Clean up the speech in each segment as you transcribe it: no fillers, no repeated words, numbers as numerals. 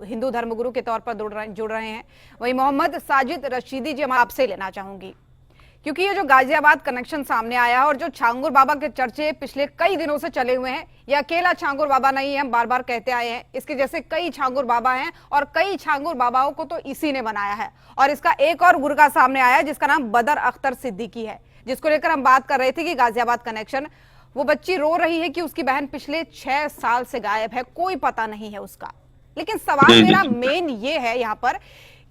हिंदू धर्मगुरु के तौर पर जुड़ रहे हैं। वही मोहम्मद साजिद रशीदी जी, मैं आपसे लेना चाहूंगी, क्योंकि ये जो गाजियाबाद कनेक्शन सामने आया है और जो छांगुर बाबा के चर्चे पिछले कई दिनों से चले हुए हैं, ये अकेला छांगुर बाबा नहीं है, हम बार बार कहते आए हैं, इसके जैसे कई छांगुर बाबा हैं और कई छांगुर बाबाओं को तो इसी ने बनाया है। और इसका एक और गुरगा सामने आया है जिसका नाम बदर अख्तर सिद्दीकी है, जिसको लेकर हम बात कर रहे थे कि गाजियाबाद कनेक्शन, वो बच्ची रो रही है कि उसकी बहन पिछले 6 साल से गायब है, कोई पता नहीं है उसका। लेकिन सवाल मेरा मेन ये है यहाँ पर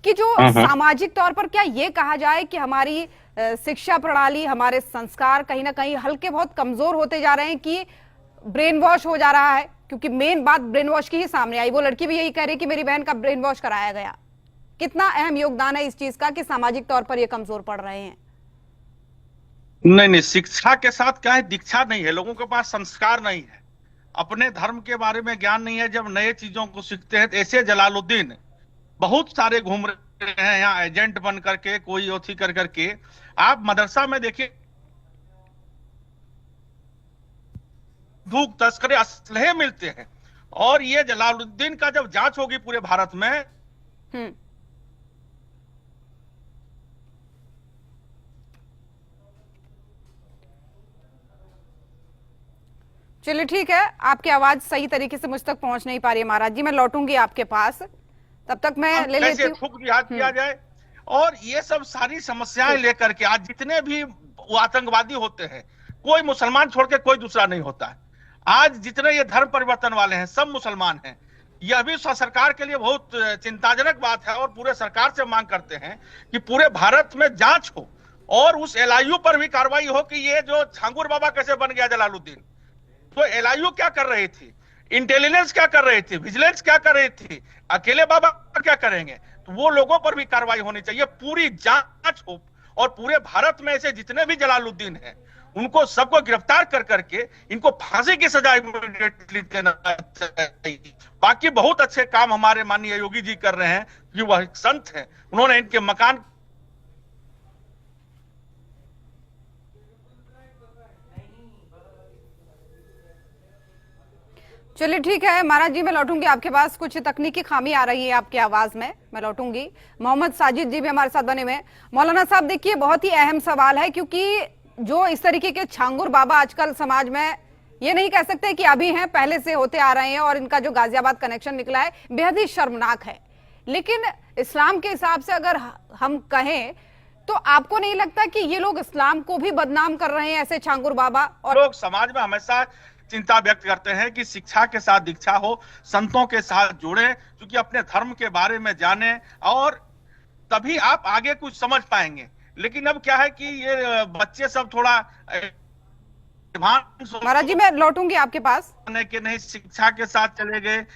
कि जो सामाजिक तौर पर क्या ये कहा जाए कि हमारी शिक्षा प्रणाली, हमारे संस्कार कहीं ना कहीं हल्के बहुत कमजोर होते जा रहे हैं, कि ब्रेन वॉश हो जा रहा है? क्योंकि मेन बात ब्रेन वॉश की ही सामने आई, वो लड़की भी यही कह रही कि मेरी बहन का ब्रेन वॉश कराया गया। कितना अहम योगदान है इस चीज का कि सामाजिक तौर पर ये कमजोर पड़ रहे हैं? नहीं, शिक्षा के साथ क्या है, दीक्षा नहीं है, लोगों के पास संस्कार नहीं है, अपने धर्म के बारे में ज्ञान नहीं है। जब नए चीजों को सीखते हैं, ऐसे जलालुद्दीन बहुत सारे घूम रहे हैं यहाँ एजेंट बन करके, कोई ओथी कर करके। आप मदरसा में देखिए, धूक तस्करे असलहे मिलते हैं, और ये जलालुद्दीन का जब जांच होगी पूरे भारत में, चलिए ठीक है, आपकी आवाज सही तरीके से मुझ तक पहुंच नहीं पा रही है महाराज जी, मैं लौटूंगी आपके पास, तब तक मैं ले लेती हूँ। ठुक रिहा किया जाए, और ये सब सारी समस्याएं लेकर के आज जितने भी वो आतंकवादी होते हैं, कोई मुसलमान छोड़ के कोई दूसरा नहीं होता है। आज जितने ये धर्म परिवर्तन वाले हैं सब मुसलमान हैं। यह भी सरकार के लिए बहुत चिंताजनक बात है, और पूरे सरकार से मांग करते हैं कि पूरे भारत में जांच हो और उस एलआईयू पर भी कार्रवाई हो कि ये जो छांगुर बाबा कैसे बन गया जलालुद्दीन। तो एलआईयू क्या कर रही थी, इंटेलिजेंस क्या कर रही थी, विजिलेंस क्या कर रही थी, अकेले बाबा क्या करेंगे? तो वो लोगों पर भी कार्रवाई होनी चाहिए, पूरी जांच हो, और पूरे भारत में ऐसे जितने भी जलालुद्दीन हैं उनको सबको गिरफ्तार कर करके इनको फांसी की सजा इमीडिएटली देना चाहिए। बाकी बहुत अच्छे काम हमारे माननीय योगी जी कर रहे हैं, कि वह संत हैं, उन्होंने इनके मकान। चलिए ठीक है महाराज जी, मैं लौटूंगी आपके पास, कुछ तकनीकी खामी आ रही है आपकी आवाज में, मैं लौटूंगी। मोहम्मद साजिद जी भी हमारे साथ बने हुए हैं। मौलाना साहब देखिए, बहुत ही अहम सवाल है, क्योंकि जो इस तरीके के छांगुर बाबा आजकल समाज में, ये नहीं कह सकते कि अभी हैं, पहले से होते आ रहे हैं, और इनका जो गाजियाबाद कनेक्शन निकला है बेहद ही शर्मनाक है। लेकिन इस्लाम के हिसाब से अगर हम कहें तो आपको नहीं लगता कि ये लोग इस्लाम को भी बदनाम कर रहे हैं, ऐसे छांगुर बाबा? और लोग समाज में हमेशा चिंता व्यक्त करते हैं कि शिक्षा के साथ दीक्षा हो, संतों के साथ जुड़े, क्योंकि अपने धर्म के बारे में जाने, और तभी आप आगे कुछ समझ पाएंगे। लेकिन अब क्या है कि ये बच्चे सब थोड़ा महाराज जी, मैं लौटूंगी आपके पास। कि नहीं, शिक्षा के साथ चले गए,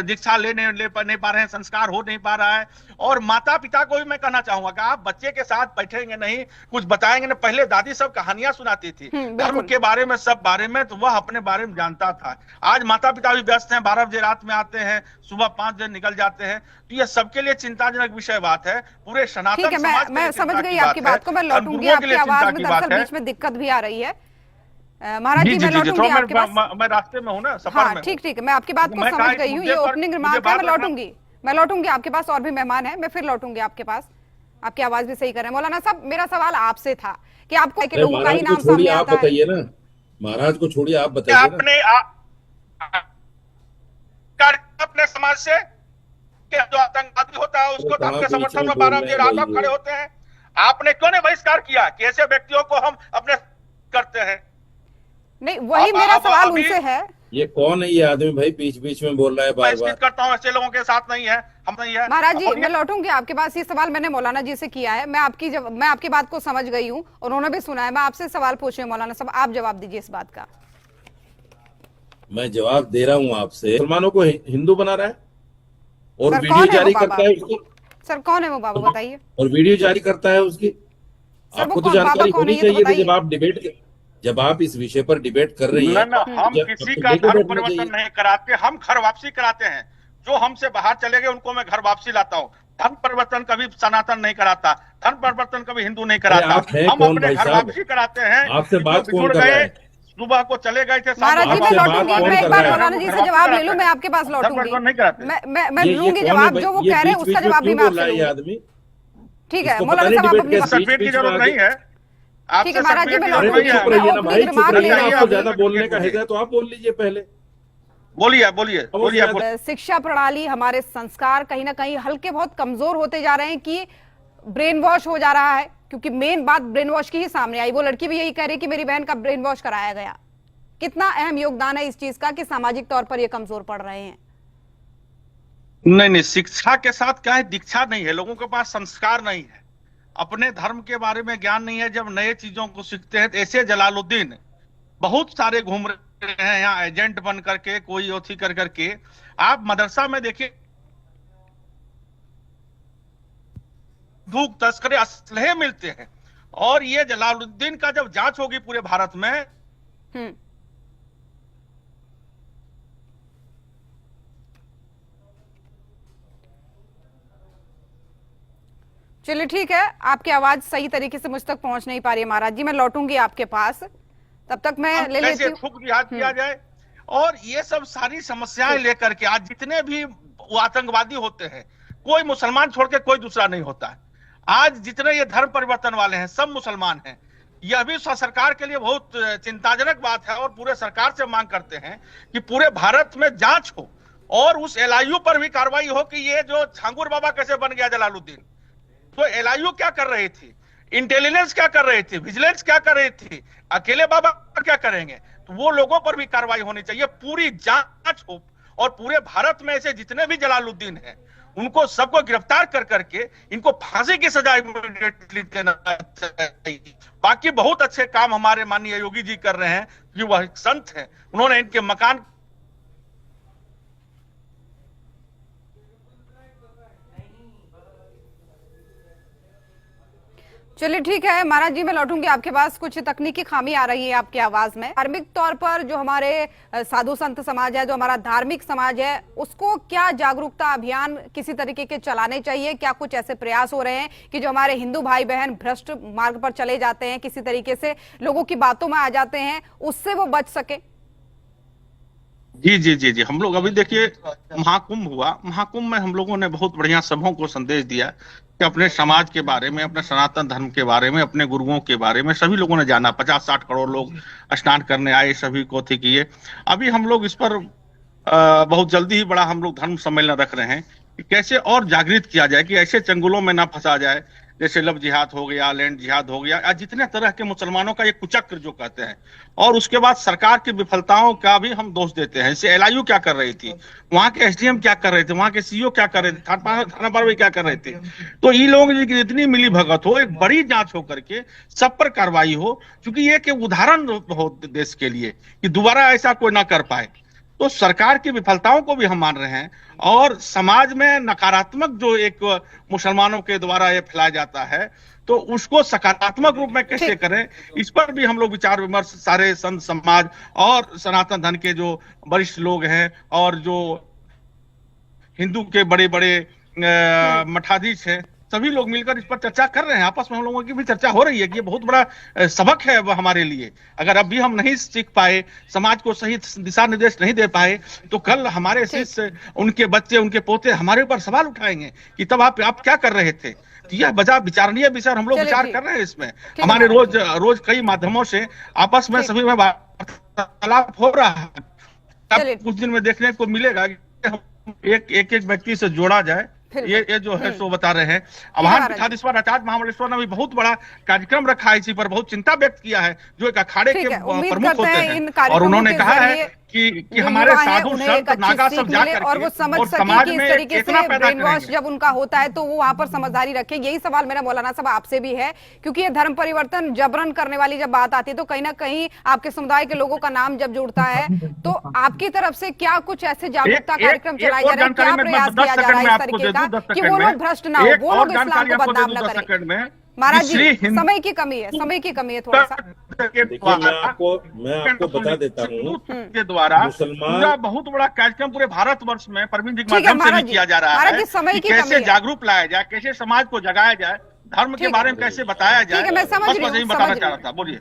दीक्षा नहीं पा रहे हैं, संस्कार हो नहीं पा रहा है। और माता पिता को भी मैं कहना चाहूंगा कि आप बच्चे के साथ बैठेंगे नहीं, कुछ बताएंगे नहीं। पहले दादी सब कहानियां सुनाती थी धर्म के बारे में, सब बारे में, तो वह अपने बारे में जानता था। आज माता पिता भी व्यस्त हैं, 12 बजे रात में आते हैं, सुबह 5 बजे निकल जाते हैं। तो यह सबके लिए चिंताजनक विषय बात है, पूरे सनातन समाज। मैं समझ गई आपकी बात को, मैं लौटूंगी। आपकी आवाज में दरअसल बीच में दिक्कत भी आ रही है महाराज जी, मैं लौटूंगी आपके पास। मैं रास्ते में हूं ना, सफर में। ठीक, मैं आपकी बात को समझ गई हूँ, ये ओपनिंग रिमार्क है, मैं लौटूंगी आपके पास, और भी मेहमान हैं, मैं फिर लौटूंगी आपके पास। आपकी आवाज भी सही कर रहे हैं मौलाना साहब। मेरा सवाल आपसे था कि आपको के लोगों का ही नाम सामने आता है। बताइए ना महाराज को, छोड़िए आप बताइए। अपने समाज से जो आतंकवादी होता है उसको धर्म के समर्थन में 12 बजे रात खड़े होते हैं, आपने क्यों नहीं बहिष्कार किया कि ऐसे व्यक्तियों को हम अपने करते हैं? नहीं, वही मेरा सवाल उनसे है। ये कौन है ये आदमी भाई, बीच बीच में बोल रहा है बार बार? करता हूं, ऐसे लोगों के साथ नहीं है, हम नहीं है। महाराज जी, मैं लौटूंगी आपके पास। ये सवाल मैंने मौलाना जी से किया है, मैं आपकी बात को समझ गई हूँ, उन्होंने भी सुना है। मैं आपसे सवाल पूछ रही हूँ मौलाना साहब, आप जवाब दीजिए इस बात का। मैं जवाब दे रहा हूँ आपसे। मुसलमानों को हिंदू बना रहा है और वीडियो जारी करता है उसकी। सर कौन है वो बाबा, बताइए। और वीडियो जारी करता है उसकी। आपको तो जानकारी होनी चाहिए थी जब आप इस विषय पर डिबेट कर रही हैं। हम किसी का धर्म परिवर्तन नहीं कराते, हम घर वापसी कराते हैं। जो हमसे बाहर चले गए उनको मैं घर वापसी लाता हूँ। धर्म परिवर्तन कभी सनातन नहीं कराता, धर्म परिवर्तन कभी हिंदू नहीं कराता। हम अपने घर वापसी कराते हैं। आपसे बात कौन कर रहा है? सुबह को चले गए थे, महाराज जी मैं आपसे बात लौटूंगी, कौन मैं एक कर बार रहा है? मौलाना जी से जवाब ले लूं, मैं आपके पास लौटूंगी, नहीं कराते। मैं ये लूंगी कौन है जवाब, भाई? जो वो ये कह रहे हैं बीच उसका बीच में जवाब भी क्यों मैं बोल रहा आपसे है ये लूंगी। आदमी? ठीक है इसको मौलाना पता नहीं साहब आप डिबेट अपनी कैसे बात- सर्टिफिकेट की बीच जरूरत में नहीं है। ठीक है आपसे महाराज जी मैं सर्टिफिकेट की अरे जरूरत तो नहीं चुप है। रहिए ना अपनी भाई, चुप रिमार्क रहिए ले ना, रही आपको हूं। ज्यादा बोलने का है तो आप बोल लीजिए पहले। बोलिए बोलिए बोलिए आप बोलिए। शिक्षा प्रणाली, हमारे संस्कार कहीं ना कहीं हल्के बहुत कमजोर होते जा रहे हैं कि ब्रेन वॉश हो जा रहा है, क्योंकि मेन बात ब्रेन वॉश की ही सामने आई। वो लड़की भी यही कह रही कि मेरी बहन का ब्रेन वॉश कराया गया। कितना अहम योगदान है इस चीज का कि सामाजिक तौर पर ये कमजोर पड़ रहे हैं? नहीं, शिक्षा के साथ क्या है, दीक्षा नहीं है, लोगों के पास संस्कार नहीं है, अपने धर्म के बारे में ज्ञान नहीं है। जब नए चीजों को सीखते हैं तो ऐसे जलालुद्दीन बहुत सारे घूम रहे हैं यहाँ एजेंट बन करके, कोई ओथी कर करके। आप मदरसा में देखिए, धूक तस्करे असलहे मिलते हैं, और ये जलालुद्दीन का जब जांच होगी पूरे भारत में। चलिए ठीक है, आपकी आवाज सही तरीके से मुझ तक पहुंच नहीं पा रही है महाराज जी, मैं लौटूंगी आपके पास, तब तक मैं ले लेती कैसे हूँ। ठुक जिहाद किया जाए, और ये सब सारी समस्याएं लेकर के आज जितने भी वो आतंकवादी होते हैं, कोई मुसलमान छोड़ के कोई दूसरा नहीं होता है। आज जितने ये धर्म परिवर्तन वाले हैं सब मुसलमान हैं। यह भी सरकार के लिए बहुत चिंताजनक बात है, और पूरे सरकार से मांग करते हैं कि पूरे भारत में जांच हो और उस एलआईयू पर भी कार्रवाई हो कि ये जो छांगुर बाबा कैसे बन गया जलालुद्दीन। तो एलआईयू क्या कर रही थी, इंटेलिजेंस क्या कर रही थी, विजिलेंस क्या कर रही थी, अकेले बाबा क्या करेंगे? तो वो लोगों पर भी कार्रवाई होनी चाहिए, पूरी जांच हो, और पूरे भारत में ऐसे जितने भी जलालुद्दीन हैं उनको सबको गिरफ्तार कर करके इनको फांसी की सजा इमीडिएटली देना चाहिए। बाकी बहुत अच्छे काम हमारे माननीय योगी जी कर रहे हैं, कि वह एक संत हैं, उन्होंने इनके मकान चलिए ठीक है महाराज जी, मैं लौटूंगी आपके पास। कुछ तकनीकी खामी आ रही है आपकी आवाज में। धार्मिक तौर पर जो हमारे साधु संत समाज है, जो हमारा धार्मिक समाज है, उसको क्या जागरूकता अभियान किसी तरीके के चलाने चाहिए? क्या कुछ ऐसे प्रयास हो रहे हैं कि जो हमारे हिंदू भाई बहन भ्रष्ट मार्ग पर चले जाते हैं, किसी तरीके से लोगों की बातों में आ जाते हैं, उससे वो बच सके? जी जी जी जी, हम लोग अभी देखिए महाकुंभ हुआ, महाकुंभ में हम लोगों ने बहुत बढ़िया सबों को संदेश दिया कि अपने समाज के बारे में, अपने सनातन धर्म के बारे में, अपने गुरुओं के बारे में सभी लोगों ने जाना। 50-60 करोड़ लोग स्नान करने आए, सभी को थी किए। अभी हम लोग इस पर बहुत जल्दी ही बड़ा हम लोग धर्म सम्मेलन रख रहे हैं कि कैसे और जागृत किया जाए कि ऐसे चंगुलों में ना फंसा जाए, जैसे लव जिहाद हो गया, लैंड जिहाद हो गया, जितने तरह के मुसलमानों का ये कुचक्र जो कहते हैं। और उसके बाद सरकार की विफलताओं का भी हम दोष देते हैं। जैसे एलआईयू क्या कर रही थी, वहां के एसडीएम क्या कर रहे थे, वहां के सीईओ क्या कर रहे थे, थाना पर भी क्या कर रहे थे। तो इन लोगों की इतनी मिली भगत हो, एक बड़ी जांच हो करके सब पर कार्रवाई हो, क्योंकि ये उदाहरण हो देश के लिए कि दोबारा ऐसा कोई ना कर पाए। तो सरकार की विफलताओं को भी हम मान रहे हैं, और समाज में नकारात्मक जो एक मुसलमानों के द्वारा ये फैलाया जाता है, तो उसको सकारात्मक रूप में कैसे करें, इस पर भी हम लोग विचार विमर्श सारे संत समाज और सनातन धर्म के जो वरिष्ठ लोग हैं और जो हिंदू के बड़े बड़े मठाधीश हैं, सभी लोग मिलकर इस पर चर्चा कर रहे हैं। आपस में हम लोगों की भी चर्चा हो रही है कि ये बहुत बड़ा सबक है वो हमारे लिए। अगर अभी हम नहीं सीख पाए, समाज को सही दिशा निर्देश नहीं दे पाए, तो कल हमारे शिष्य, उनके बच्चे, उनके पोते हमारे ऊपर सवाल उठाएंगे कि तब आप क्या कर रहे थे। तो यह विचारणीय विषय, हम लोग विचार कर रहे हैं इसमें। हमारे रोज कई माध्यमों से आपस में सभी में वार्तालाप हो रहा है। कुछ दिन में देखने को मिलेगा कि एक व्यक्ति से जोड़ा जाए, ये जो है सो बता रहे हैं। अभान पीठाधीश्वर आचार्य महामंडलेश्वर ने भी बहुत बड़ा कार्यक्रम रखा है, इसी पर बहुत चिंता व्यक्त किया है, जो एक अखाड़े के प्रमुख होते हैं, और उन्होंने कहा है कि हमारे साधु संत नागा सब जाकर और वो समझ सके कि इस तरीके से ब्रेन वॉश जब उनका होता है तो वो वहां पर समझदारी रखे। यही सवाल मेरा मौलाना साहब आपसे भी है, क्योंकि ये धर्म परिवर्तन जबरन करने वाली जब बात आती है तो कहीं ना कहीं आपके समुदाय के लोगों का नाम जब जुड़ता है, तो आपकी तरफ से क्या कुछ ऐसे जागरूकता कार्यक्रम चलाए जा रहे हैं, क्या प्रयास किया जा रहा है इस तरीके का कि वो लोग भ्रष्ट ना हो, वो लोग इस्लाम को बदनाम ना करें? महाराज जी, समय की कमी है थोड़ा सा। देखिए मैं आपको बता देता हूँ के द्वारा मुसलमान बहुत बड़ा कार्यक्रम पूरे भारतवर्ष में परवीन जी के माध्यम से भी किया जा रहा है कि कैसे जागरूक लाया जाए, कैसे समाज को जगाया जाए, धर्म के बारे में कैसे बताया जाए। मैं समझ रही हूँ, बताना चाह रहा था, बोलिए।